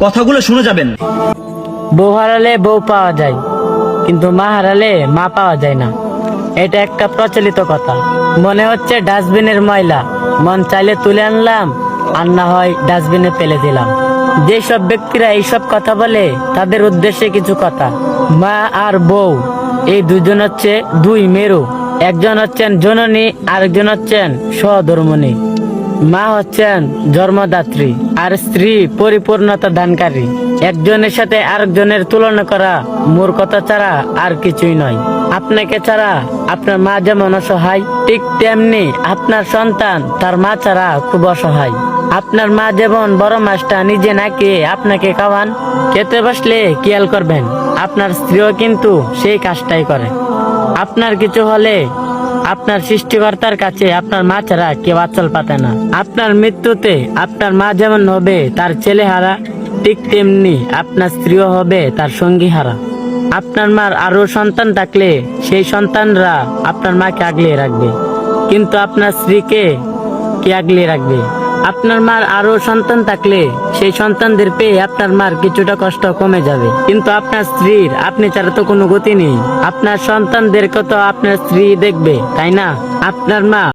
কথাগুলো শুনে যাবেন। বউ হারালে বউ পাওয়া যায়, কিন্তু মা হারালে মা পাওয়া যায় না। এটা একটা প্রচলিত কথা। মনে হচ্ছে ডাস্টবিনের ময়লা, মন চাইলে তুলে আনলাম, আর না হয় ডাস্টবিনে ফেলে দিলাম। যেসব ব্যক্তিরা এইসব কথা বলে তাদের উদ্দেশ্যে কিছু কথা। মা আর বউ এই দুজন হচ্ছে দুই মেরু। একজন হচ্ছেন জননী, আরেকজন হচ্ছেন সহধর্মিণী। মা হচ্ছেন জন্মদাত্রী আর স্ত্রী পরিপূর্ণতা দানকারী। একজনের সাথে আরেকজনের তুলনা করা মূর্খতা ছাড়া আর কিছুই নয়। আপনাকে ছাড়া আপনার মা যেমন অসহায়, ঠিক তেমনি আপনার সন্তান তার মা ছাড়া খুব অসহায়। আপনার মা যেমন বড় মাছটা নিজে না খেয়ে আপনাকে খাওয়ান, খেতে বসলে খেয়াল করবেন আপনার স্ত্রীও কিন্তু সেই কাজটাই করে। আপনার কিছু হলে আপনার সৃষ্টিকর্তার কাছে আপনার মা ছাড়া কেউ আঁচল পাতে না। আপনার মৃত্যুতে আপনার মা যেমন হবে তার ছেলে হারা, ঠিক তেমনি আপনার স্ত্রীও হবে তার সঙ্গী হারা। আপনার মার আরো সন্তান থাকলে সেই সন্তানরা আপনার মাকে আগলে রাখবে, কিন্তু আপনার স্ত্রীকে কে আগলে রাখবে? আপনার মার আরো সন্তান থাকলে সেই সন্তানদের পেয়ে আপনার মার কিছুটা কষ্ট কমে যাবে, কিন্তু আপনার স্ত্রীর আপনি ছাড়া তো কোনো গতি নেই। আপনার সন্তানদেরকে তো আপনার স্ত্রী দেখবে, তাই না? আপনার মা